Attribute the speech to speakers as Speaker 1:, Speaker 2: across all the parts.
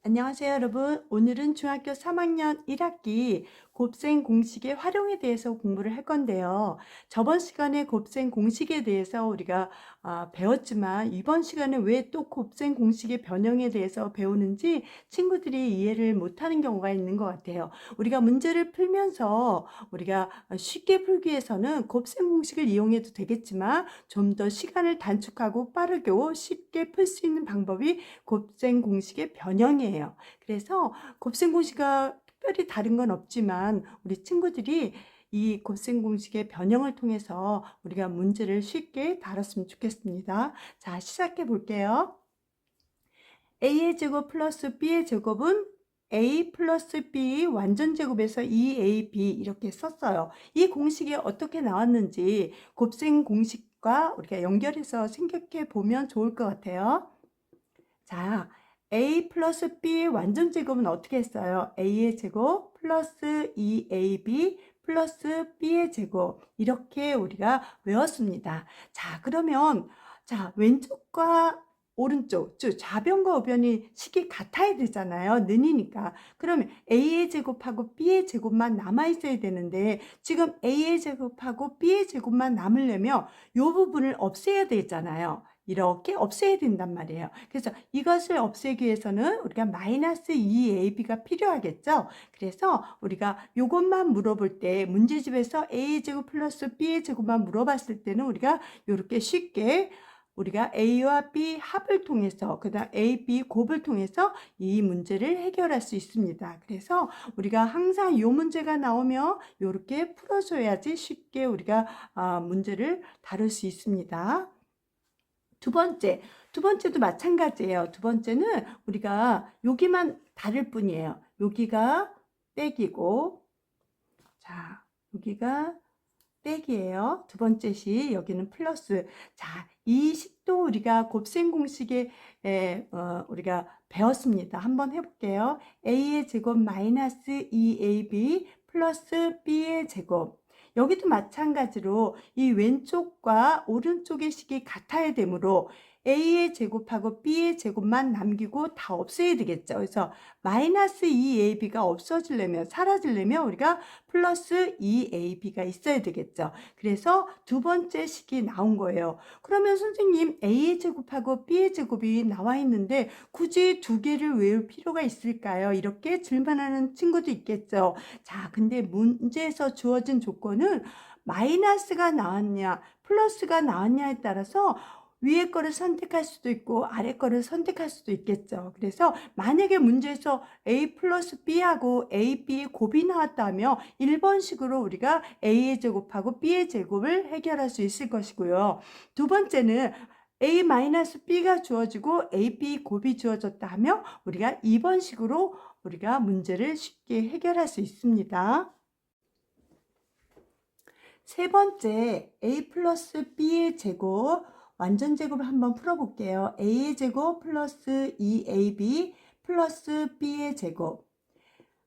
Speaker 1: 안녕하세요 여러분. 오늘은 중학교 3학년 1학기 곱셈 공식의 활용에 대해서 공부를 할 건데요. 저번 시간에 곱셈 공식에 대해서 우리가 배웠지만 이번 시간에 왜 또 곱셈 공식의 변형에 대해서 배우는지 친구들이 이해를 못하는 경우가 있는 것 같아요. 우리가 문제를 풀면서 우리가 쉽게 풀기 위해서는 곱셈 공식을 이용해도 되겠지만 좀 더 시간을 단축하고 빠르게 쉽게 풀 수 있는 방법이 곱셈 공식의 변형이에요. 그래서 곱셈 공식과 특별히 다른 건 없지만 우리 친구들이 이 곱셈 공식의 변형을 통해서 우리가 문제를 쉽게 다뤘으면 좋겠습니다. 자, 시작해 볼게요. a의 제곱 플러스 b의 제곱은 a 플러스 b 완전제곱에서 2ab 이렇게 썼어요. 이 공식이 어떻게 나왔는지 곱셈 공식과 우리가 연결해서 생각해 보면 좋을 것 같아요. 자, a 플러스 b의 완전제곱은 어떻게 했어요? a의 제곱 플러스 2ab 플러스 b의 제곱 이렇게 우리가 외웠습니다. 자, 그러면 자 왼쪽과 오른쪽, 즉 좌변과 우변이 식이 같아야 되잖아요. 는이니까. 그러면 a의 제곱하고 b의 제곱만 남아 있어야 되는데 지금 a의 제곱하고 b의 제곱만 남으려면 이 부분을 없애야 되잖아요. 이렇게 없애야 된단 말이에요. 그래서 이것을 없애기 위해서는 우리가 마이너스 2ab가 필요하겠죠. 그래서 우리가 이것만 물어볼 때 문제집에서 a의 제곱 플러스 b의 제곱만 물어봤을 때는 우리가 이렇게 쉽게 우리가 a와 b 합을 통해서 그 다음 a, b 곱을 통해서 이 문제를 해결할 수 있습니다. 그래서 우리가 항상 이 문제가 나오면 이렇게 풀어줘야지 쉽게 우리가 문제를 다룰 수 있습니다. 두 번째도 마찬가지예요. 두 번째는 우리가 여기만 다를 뿐이에요. 여기가 빼기고, 자, 여기가 빼기예요. 두 번째 식, 여기는 플러스. 자, 이 식도 우리가 곱셈 공식에 우리가 배웠습니다. 한번 해볼게요. a의 제곱 마이너스 2ab 플러스 b의 제곱. 여기도 마찬가지로 이 왼쪽과 오른쪽의 식이 같아야 되므로 a의 제곱하고 b의 제곱만 남기고 다 없애야 되겠죠. 그래서 마이너스 2ab가 없어지려면 사라지려면 우리가 플러스 2ab가 있어야 되겠죠. 그래서 두 번째 식이 나온 거예요. 그러면 선생님 a의 제곱하고 b의 제곱이 나와 있는데 굳이 두 개를 외울 필요가 있을까요? 이렇게 질문하는 친구도 있겠죠. 자, 근데 문제에서 주어진 조건은 마이너스가 나왔냐 플러스가 나왔냐에 따라서 위에 거를 선택할 수도 있고 아래 거를 선택할 수도 있겠죠. 그래서 만약에 문제에서 a 플러스 b하고 a, b 곱이 나왔다면 1번식으로 우리가 a의 제곱하고 b의 제곱을 해결할 수 있을 것이고요. 두 번째는 a 마이너스 b가 주어지고 a, b 곱이 주어졌다 하면 우리가 2번식으로 우리가 문제를 쉽게 해결할 수 있습니다. 세 번째 a 플러스 b의 제곱 완전 제곱을 한번 풀어볼게요. a의 제곱 플러스 2ab 플러스 b의 제곱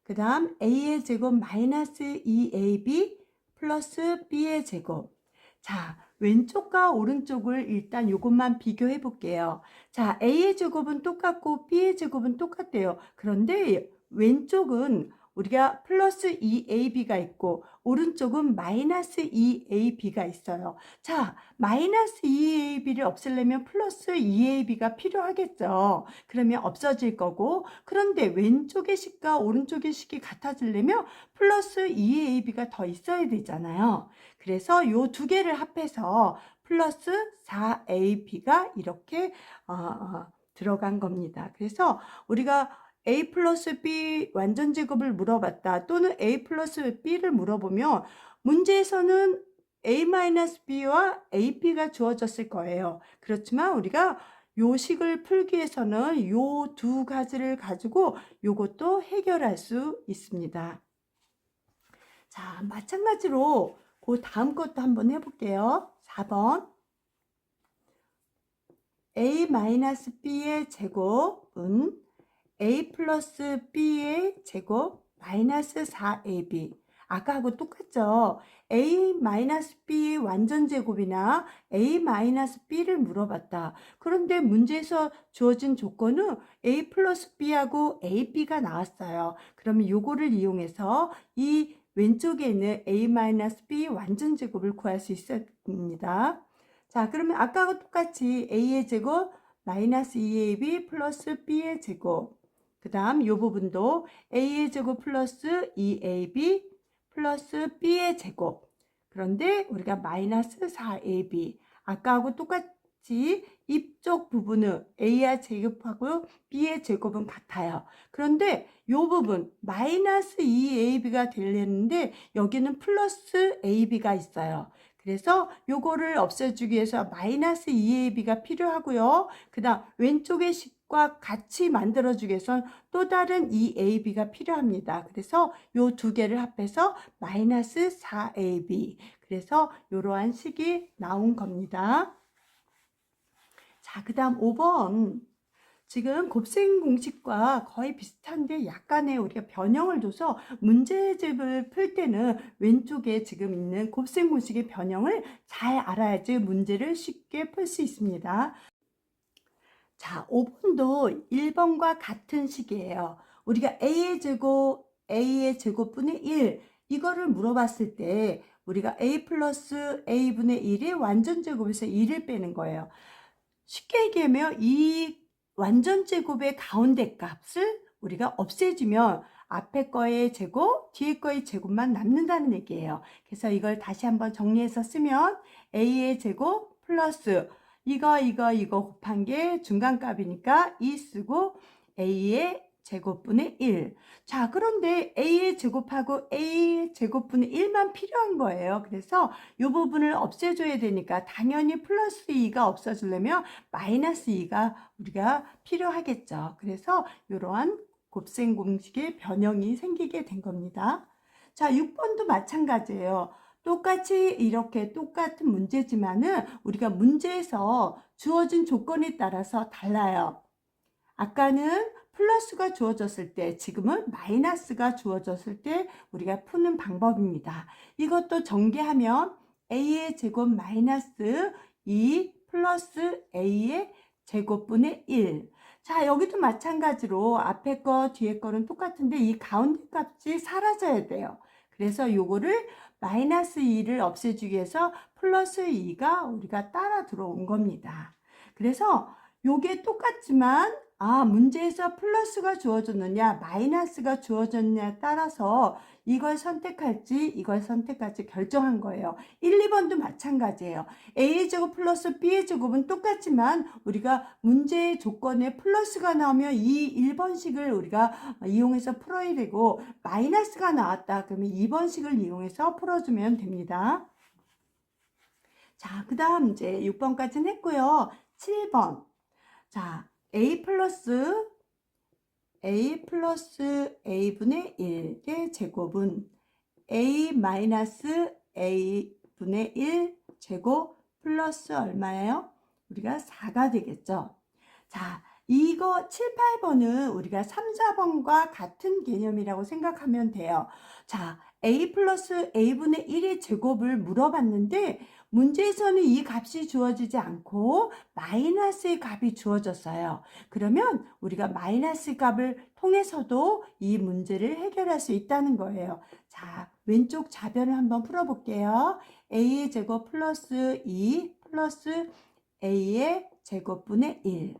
Speaker 1: 그 다음 a의 제곱 마이너스 2ab 플러스 b의 제곱. 자, 왼쪽과 오른쪽을 일단 이것만 비교해 볼게요. 자, a의 제곱은 똑같고 b의 제곱은 똑같대요. 그런데 왼쪽은 우리가 플러스 2ab가 있고 오른쪽은 마이너스 2ab가 있어요. 자, 마이너스 2ab를 없애려면 플러스 2ab가 필요하겠죠. 그러면 없어질 거고 그런데 왼쪽의 식과 오른쪽의 식이 같아지려면 플러스 2ab가 더 있어야 되잖아요. 그래서 이 두 개를 합해서 플러스 4ab가 이렇게 들어간 겁니다. 그래서 우리가 a 플러스 b 완전제곱을 물어봤다 또는 a 플러스 b를 물어보면 문제에서는 a 마이너스 b와 ap가 주어졌을 거예요. 그렇지만 우리가 요 식을 풀기 위해서는 요 두 가지를 가지고 요것도 해결할 수 있습니다. 자, 마찬가지로 그 다음 것도 한번 해볼게요. 4번 a-b의 제곱은 a 플러스 b의 제곱 마이너스 4ab 아까하고 똑같죠. a-b 완전제곱이나 a-b를 물어봤다. 그런데 문제에서 주어진 조건은 a 플러스 b하고 ab가 나왔어요. 그러면 요거를 이용해서 이 왼쪽에 있는 a-b 완전제곱을 구할 수 있습니다. 자, 그러면 아까하고 똑같이 a의 제곱 마이너스 2ab 플러스 b의 제곱, 그 다음 이 부분도 a의 제곱 플러스 2ab 플러스 b의 제곱. 그런데 우리가 마이너스 4ab, 아까하고 똑같이 이쪽 부분은 a의 제곱하고 b의 제곱은 같아요. 그런데 이 부분 마이너스 2ab가 되려는데 여기는 플러스 ab가 있어요. 그래서 요거를 없애주기 위해서 마이너스 2ab가 필요하고요. 그 다음 왼쪽의 식과 같이 만들어주기 위해서 또 다른 2ab가 필요합니다. 그래서 요 두 개를 합해서 마이너스 4ab. 그래서 이러한 식이 나온 겁니다. 자, 그 다음 5번. 지금 곱셈 공식과 거의 비슷한데 약간의 우리가 변형을 줘서 문제집을 풀 때는 왼쪽에 지금 있는 곱셈 공식의 변형을 잘 알아야지 문제를 쉽게 풀 수 있습니다. 자, 5번도 1번과 같은 식이에요. 우리가 a의 제곱분의 1 이거를 물어봤을 때 우리가 a 플러스 a분의 1이 완전제곱에서 1을 빼는 거예요. 쉽게 얘기하면 이 완전제곱의 가운데 값을 우리가 없애주면 앞에 거의 제곱, 뒤에 거의 제곱만 남는다는 얘기예요. 그래서 이걸 다시 한번 정리해서 쓰면 a의 제곱 플러스 이거 곱한 게 중간값이니까 2 쓰고 a의 제곱분의 1. 자, 그런데 a의 제곱하고 a의 제곱분의 1만 필요한 거예요. 그래서 이 부분을 없애줘야 되니까 당연히 플러스 2가 없어지려면 마이너스 2가 우리가 필요하겠죠. 그래서 이러한 곱셈 공식의 변형이 생기게 된 겁니다. 자, 6번도 마찬가지예요. 똑같이 이렇게 똑같은 문제지만은 우리가 문제에서 주어진 조건에 따라서 달라요. 아까는 플러스가 주어졌을 때, 지금은 마이너스가 주어졌을 때 우리가 푸는 방법입니다. 이것도 전개하면 a의 제곱 마이너스 2 플러스 a의 제곱분의 1. 자, 여기도 마찬가지로 앞에 거 뒤에 거는 똑같은데 이 가운데 값이 사라져야 돼요. 그래서 요거를 마이너스 2를 없애주기 위해서 플러스 2가 우리가 따라 들어온 겁니다. 그래서 요게 똑같지만 문제에서 플러스가 주어졌느냐 마이너스가 주어졌느냐에 따라서 이걸 선택할지 이걸 선택할지 결정한 거예요. 1, 2번도 마찬가지예요. a의 제곱 플러스 b의 제곱은 똑같지만 우리가 문제의 조건에 플러스가 나오면 이 1번식을 우리가 이용해서 풀어야 되고 마이너스가 나왔다 그러면 2번식을 이용해서 풀어주면 됩니다. 자, 그 다음 이제 6번까지는 했고요. 7번. 자, a 플러스 a분의 1의 제곱은 a 마이너스 a분의 1 제곱 플러스 얼마예요? 우리가 4가 되겠죠. 자, 이거 7, 8번은 우리가 3, 4번과 같은 개념이라고 생각하면 돼요. 자, a 플러스 a분의 1의 제곱을 물어봤는데 문제에서는 이 값이 주어지지 않고 마이너스의 값이 주어졌어요. 그러면 우리가 마이너스 값을 통해서도 이 문제를 해결할 수 있다는 거예요. 자, 왼쪽 좌변을 한번 풀어볼게요. a의 제곱 플러스 2 플러스 a의 제곱분의 1.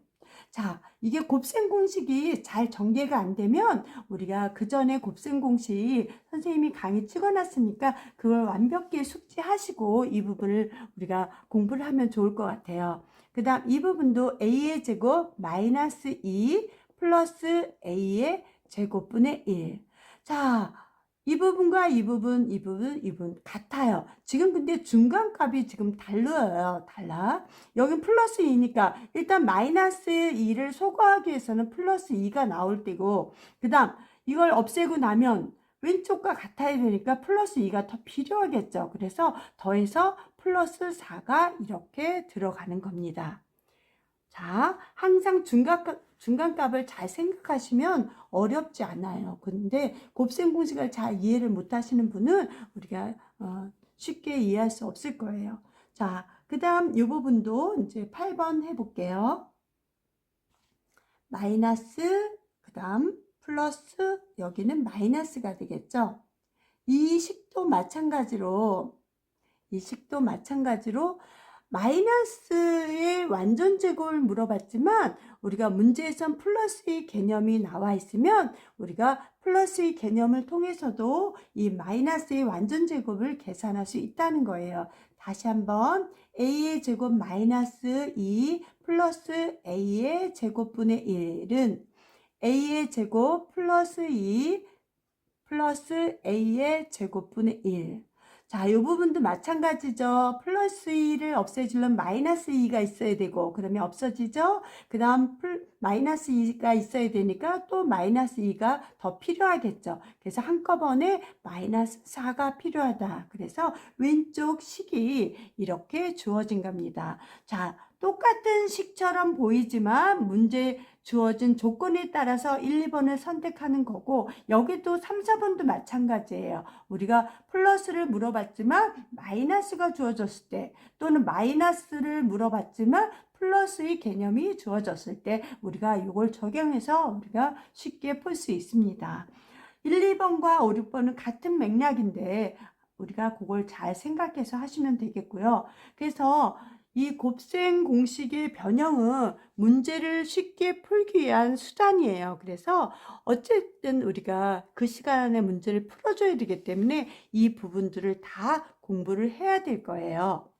Speaker 1: 자, 이게 곱셈 공식이 잘 전개가 안 되면 우리가 그 전에 곱셈 공식 선생님이 강의 찍어놨으니까 그걸 완벽히 숙지하시고 이 부분을 우리가 공부를 하면 좋을 것 같아요. 그 다음 이 부분도 a의 제곱 마이너스 2 플러스 a의 제곱분의 1. 자, 이 부분과 이 부분 같아요. 지금 근데 중간값이 지금 달라요. 여긴 플러스 2니까 일단 마이너스 2를 소거하기 위해서는 플러스 2가 나올 때고 그 다음 이걸 없애고 나면 왼쪽과 같아야 되니까 플러스 2가 더 필요하겠죠. 그래서 더해서 플러스 4가 이렇게 들어가는 겁니다. 자, 항상 중간값을 잘 생각하시면 어렵지 않아요. 근데 곱셈 공식을 잘 이해를 못 하시는 분은 우리가 쉽게 이해할 수 없을 거예요. 자, 그 다음 이 부분도 이제 8번 해볼게요. 마이너스, 그 다음 플러스, 여기는 마이너스가 되겠죠. 이 식도 마찬가지로 마이너스의 완전 제곱을 물어봤지만 우리가 문제에선 플러스의 개념이 나와 있으면 우리가 플러스의 개념을 통해서도 이 마이너스의 완전 제곱을 계산할 수 있다는 거예요. 다시 한번 a의 제곱 마이너스 2 플러스 a의 제곱분의 1은 a의 제곱 플러스 2 플러스 a의 제곱분의 1. 자, 이 부분도 마찬가지죠. 플러스 2를 없애주려면 마이너스 2가 있어야 되고 그러면 없어지죠. 그 다음 마이너스 2가 있어야 되니까 또 마이너스 2가 더 필요하겠죠. 그래서 한꺼번에 마이너스 4가 필요하다. 그래서 왼쪽 식이 이렇게 주어진 겁니다. 자, 똑같은 식처럼 보이지만 문제 주어진 조건에 따라서 1, 2번을 선택하는 거고 여기도 3, 4번도 마찬가지예요. 우리가 플러스를 물어봤지만 마이너스가 주어졌을 때 또는 마이너스를 물어봤지만 플러스의 개념이 주어졌을 때 우리가 이걸 적용해서 우리가 쉽게 풀 수 있습니다. 1, 2번과 5, 6번은 같은 맥락인데 우리가 그걸 잘 생각해서 하시면 되겠고요. 그래서 이 곱셈 공식의 변형은 문제를 쉽게 풀기 위한 수단이에요. 그래서 어쨌든 우리가 그 시간에 문제를 풀어줘야 되기 때문에 이 부분들을 다 공부를 해야 될 거예요.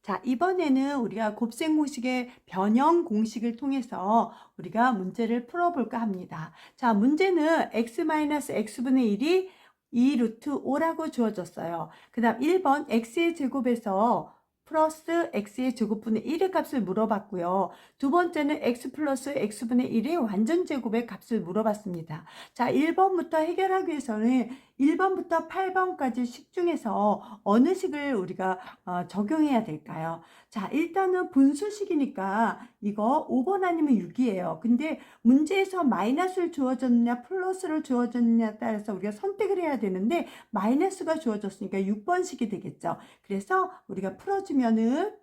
Speaker 1: 자, 이번에는 우리가 곱셈 공식의 변형 공식을 통해서 우리가 문제를 풀어볼까 합니다. 자, 문제는 x-x분의 1이 2 루트 5라고 주어졌어요. 그 다음 1번 x의 제곱에서 플러스 x의 제곱분의 1의 값을 물어봤고요. 두 번째는 x 플러스 x분의 1의 완전 제곱의 값을 물어봤습니다. 자, 1번부터 해결하기 위해서는 1번부터 8번까지 식 중에서 어느 식을 우리가 적용해야 될까요? 자, 일단은 분수식이니까 이거 5번 아니면 6이에요. 근데 문제에서 마이너스를 주어졌느냐 플러스를 주어졌느냐에 따라서 우리가 선택을 해야 되는데 마이너스가 주어졌으니까 6번식이 되겠죠. 그래서 우리가 풀어주면은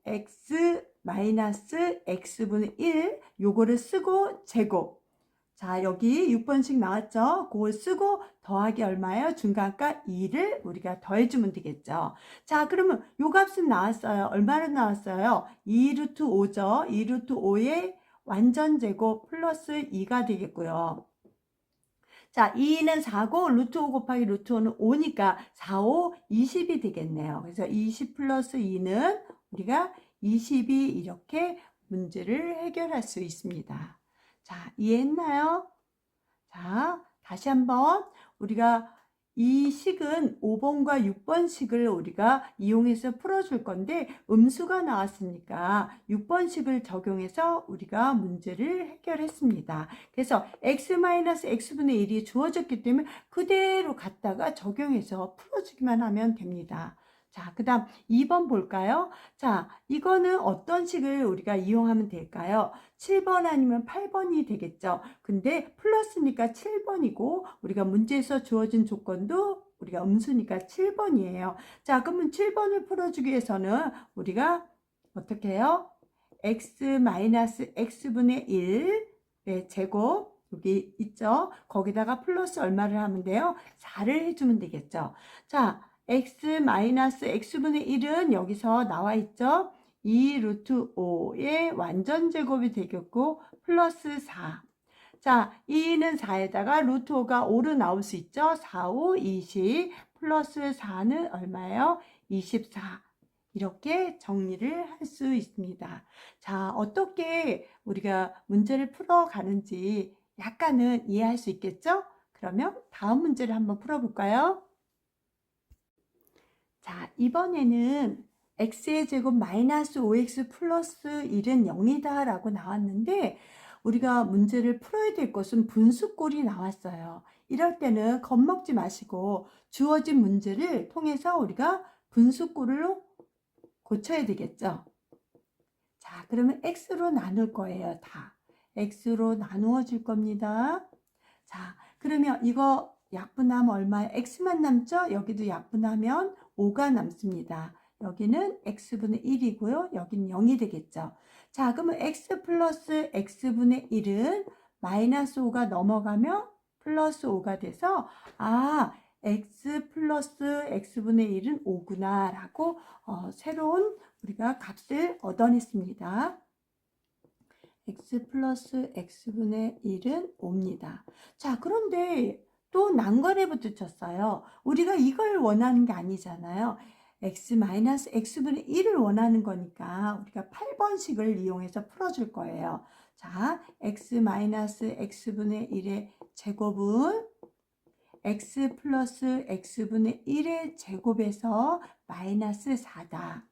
Speaker 1: x 마이너스 x분의 1 요거를 쓰고 제곱. 자, 여기 6번씩 나왔죠? 그걸 쓰고 더하기 얼마예요? 중간값 2를 우리가 더해주면 되겠죠. 자, 그러면 요 값은 나왔어요. 얼마나 나왔어요? 2 루트 5죠. 2 루트 5의 완전 제곱 플러스 2가 되겠고요. 자, 2는 4고 루트 5 곱하기 루트 5는 5니까 4, 5, 20이 되겠네요. 그래서 20 플러스 2는 우리가 20이 이렇게 문제를 해결할 수 있습니다. 자, 이해했나요? 자, 다시 한번 우리가 이 식은 5번과 6번식을 우리가 이용해서 풀어줄 건데 음수가 나왔으니까 6번식을 적용해서 우리가 문제를 해결했습니다. 그래서 x-x분의 1이 주어졌기 때문에 그대로 갖다가 적용해서 풀어주기만 하면 됩니다. 자, 그 다음 2번 볼까요? 자, 이거는 어떤 식을 우리가 이용하면 될까요? 7번 아니면 8번이 되겠죠. 근데 플러스니까 7번이고 우리가 문제에서 주어진 조건도 우리가 음수니까 7번이에요. 자, 그러면 7번을 풀어주기 위해서는 우리가 어떻게 해요? x-x분의 1의 제곱 여기 있죠. 거기다가 플러스 얼마를 하면 돼요? 4를 해주면 되겠죠. 자, x-x분의 1은 여기서 나와 있죠. 2 루트 5의 완전 제곱이 되겠고 플러스 4. 자, 2는 4에다가 루트 5가 5로 나올 수 있죠. 4, 5, 20 플러스 4는 얼마예요? 24. 이렇게 정리를 할 수 있습니다. 자, 어떻게 우리가 문제를 풀어가는지 약간은 이해할 수 있겠죠? 그러면 다음 문제를 한번 풀어볼까요? 자, 이번에는 x의 제곱 마이너스 5x 플러스 1은 0이다 라고 나왔는데 우리가 문제를 풀어야 될 것은 분수꼴이 나왔어요. 이럴 때는 겁먹지 마시고 주어진 문제를 통해서 우리가 분수꼴로 고쳐야 되겠죠. 자, 그러면 x로 나눌 거예요. 다. x로 나누어 줄 겁니다. 자, 그러면 이거 약분하면 얼마예요? x만 남죠? 여기도 약분하면 5가 남습니다. 여기는 x분의 1이고요. 여기는 0이 되겠죠. 자, 그러면 x 플러스 x분의 1은 마이너스 5가 넘어가면 플러스 5가 돼서 x 플러스 x분의 1은 5구나 라고 새로운 우리가 값을 얻어냈습니다. x 플러스 x분의 1은 5입니다. 자, 그런데 또 난관에 부딪혔어요. 우리가 이걸 원하는 게 아니잖아요. x 마이너스 x분의 1을 원하는 거니까 우리가 8번식을 이용해서 풀어줄 거예요. 자, x 마이너스 x분의 1의 제곱은 x 플러스 x분의 1의 제곱에서 마이너스 4다.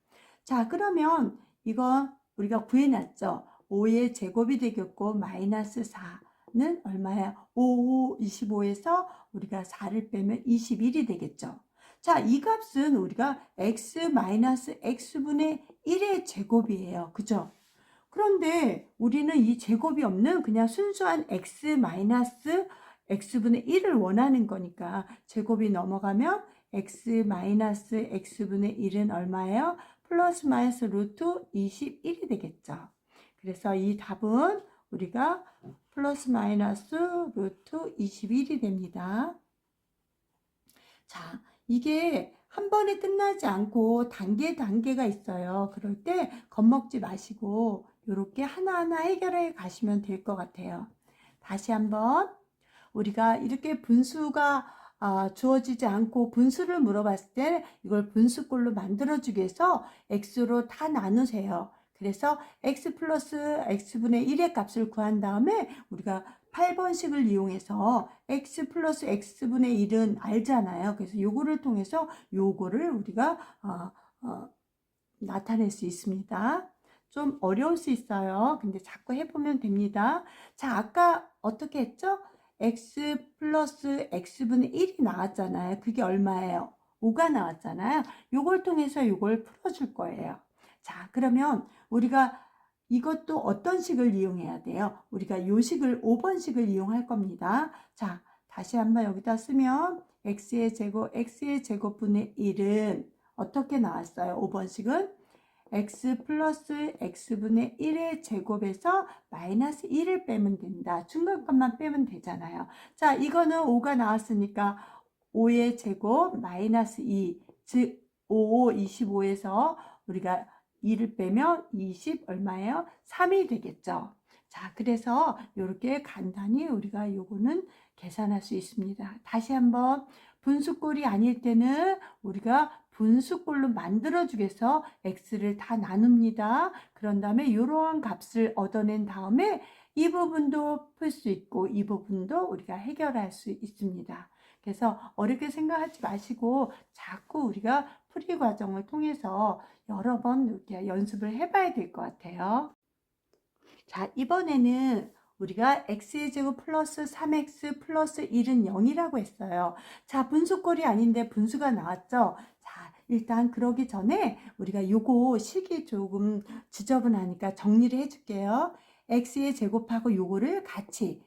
Speaker 1: 자, 그러면 이거 우리가 구해놨죠. 5의 제곱이 되겠고 마이너스 4는 얼마야? 5, 25에서 우리가 4를 빼면 21이 되겠죠. 자, 이 값은 우리가 x 마이너스 x분의 1의 제곱이에요. 그죠? 그런데 우리는 이 제곱이 없는 그냥 순수한 x 마이너스 x분의 1을 원하는 거니까 제곱이 넘어가면 x 마이너스 x분의 1은 얼마예요? 플러스 마이너스 루트 21이 되겠죠. 그래서 이 답은 우리가 플러스 마이너스 루트 21이 됩니다. 자, 이게 한 번에 끝나지 않고 단계가 있어요. 그럴 때 겁먹지 마시고 이렇게 하나하나 해결해 가시면 될 것 같아요. 다시 한번 우리가 이렇게 분수가 주어지지 않고 분수를 물어봤을 때 이걸 분수꼴로 만들어주기 위해서 x로 다 나누세요. 그래서 x 플러스 x분의 1의 값을 구한 다음에 우리가 8번식을 이용해서 x 플러스 x분의 1은 알잖아요. 그래서 요거를 통해서 요거를 우리가 나타낼 수 있습니다. 좀 어려울 수 있어요. 근데 자꾸 해보면 됩니다. 자, 아까 어떻게 했죠? x 플러스 x분의 1이 나왔잖아요. 그게 얼마예요? 5가 나왔잖아요. 요걸 통해서 요걸 풀어줄 거예요. 자, 그러면 우리가 이것도 어떤 식을 이용해야 돼요? 우리가 요 식을 5번식을 이용할 겁니다. 자, 다시 한번 여기다 쓰면 x의 제곱분의 1은 어떻게 나왔어요? 5번식은 x 플러스 x분의 1의 제곱에서 마이너스 1을 빼면 된다. 중간값만 빼면 되잖아요. 자, 이거는 5가 나왔으니까 5의 제곱 마이너스 2, 즉 5, 25에서 우리가 2를 빼면 20 얼마예요? 3이 되겠죠. 자, 그래서 이렇게 간단히 우리가 요거는 계산할 수 있습니다. 다시 한번 분수꼴이 아닐 때는 우리가 분수꼴로 만들어주기 위해서 x를 다 나눕니다. 그런 다음에 이러한 값을 얻어낸 다음에 이 부분도 풀 수 있고 이 부분도 우리가 해결할 수 있습니다. 그래서 어렵게 생각하지 마시고 자꾸 우리가 풀이 과정을 통해서 여러 번 이렇게 연습을 해봐야 될 것 같아요. 자, 이번에는 우리가 x의 제곱 플러스 3x 플러스 1은 0이라고 했어요. 자, 분수꼴이 아닌데 분수가 나왔죠? 자, 일단 그러기 전에 우리가 요거 식이 조금 지저분하니까 정리를 해줄게요. x의 제곱하고 요거를 같이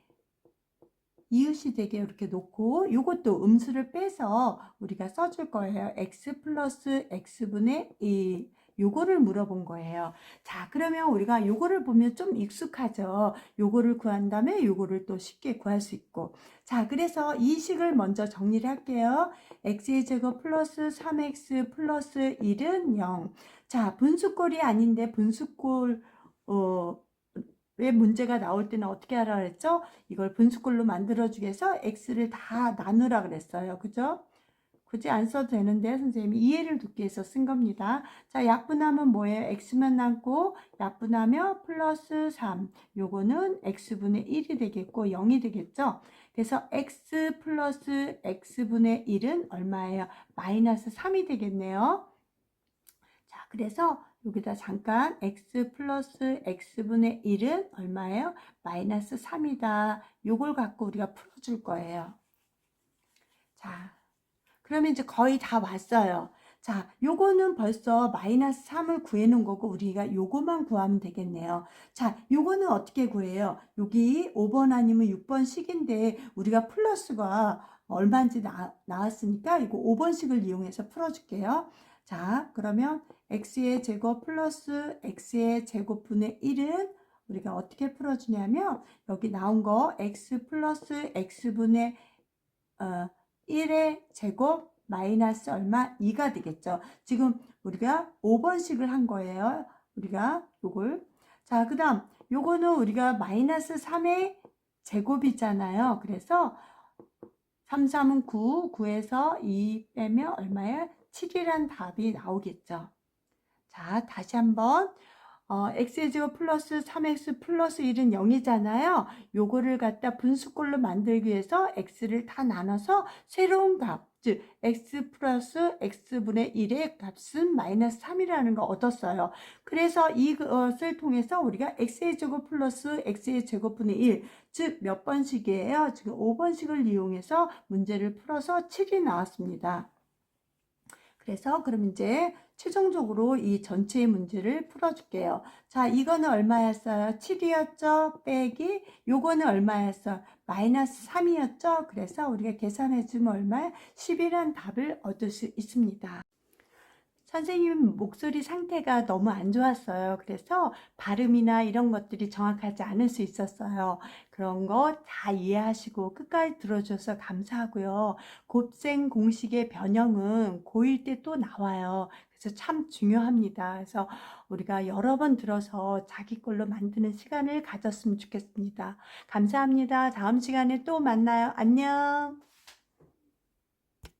Speaker 1: 이웃이 되게 이렇게 놓고 요것도 음수를 빼서 우리가 써줄 거예요. x 플러스 x분의 1 요거를 물어본 거예요. 자, 그러면 우리가 요거를 보면 좀 익숙하죠. 요거를 구한 다음에 요거를 또 쉽게 구할 수 있고. 자, 그래서 이 식을 먼저 정리를 할게요. x의 제곱 플러스 3x 플러스 1은 0. 자, 분수꼴이 아닌데 분수꼴 왜 문제가 나올 때는 어떻게 하라 그랬죠? 이걸 분수꼴로 만들어주기 위해서 x를 다 나누라 그랬어요. 그죠? 굳이 안 써도 되는데 선생님이 이해를 돕기 위해서 쓴 겁니다. 자, 약분하면 뭐예요? x만 남고 약분하면 플러스 3. 요거는 x분의 1이 되겠고 0이 되겠죠? 그래서 x 플러스 x분의 1은 얼마예요? 마이너스 3이 되겠네요. 자, 그래서 여기다 잠깐 x 플러스 x분의 1은 얼마예요? 마이너스 3이다. 요걸 갖고 우리가 풀어줄 거예요. 자, 그러면 이제 거의 다 왔어요. 자, 요거는 벌써 마이너스 3을 구해 놓은 거고 우리가 요거만 구하면 되겠네요. 자, 요거는 어떻게 구해요? 여기 5번 아니면 6번식인데 우리가 플러스가 얼마인지 나왔으니까 이거 5번식을 이용해서 풀어줄게요. 자, 그러면 x의 제곱 플러스 x의 제곱분의 1은 우리가 어떻게 풀어주냐면 여기 나온 거 x 플러스 x분의 1의 제곱 마이너스 얼마? 2가 되겠죠. 지금 우리가 5번식을 한 거예요. 우리가 요걸. 자, 그 다음 요거는 우리가 마이너스 3의 제곱이잖아요. 그래서 3, 3은 9, 9에서 2 빼면 얼마예요? 7이란 답이 나오겠죠. 자, 다시 한번 x의 제곱 플러스 3x 플러스 1은 0이잖아요. 요거를 갖다 분수꼴로 만들기 위해서 x를 다 나눠서 새로운 값, 즉 x 플러스 x분의 1의 값은 마이너스 3이라는 거 얻었어요. 그래서 이것을 통해서 우리가 x의 제곱 플러스 x의 제곱분의 1, 즉 몇 번식이에요? 지금 5번식을 이용해서 문제를 풀어서 7이 나왔습니다. 그래서 그럼 이제 최종적으로 이 전체의 문제를 풀어줄게요. 자, 이거는 얼마였어요? 7이었죠? 빼기 요거는 얼마였어요? 마이너스 3이었죠? 그래서 우리가 계산해주면 얼마야? 10이란 답을 얻을 수 있습니다. 선생님 목소리 상태가 너무 안 좋았어요. 그래서 발음이나 이런 것들이 정확하지 않을 수 있었어요. 그런 거 다 이해하시고 끝까지 들어줘서 감사하고요. 곱셈 공식의 변형은 고1 때 또 나와요. 그래서 참 중요합니다. 그래서 우리가 여러 번 들어서 자기 걸로 만드는 시간을 가졌으면 좋겠습니다. 감사합니다. 다음 시간에 또 만나요. 안녕.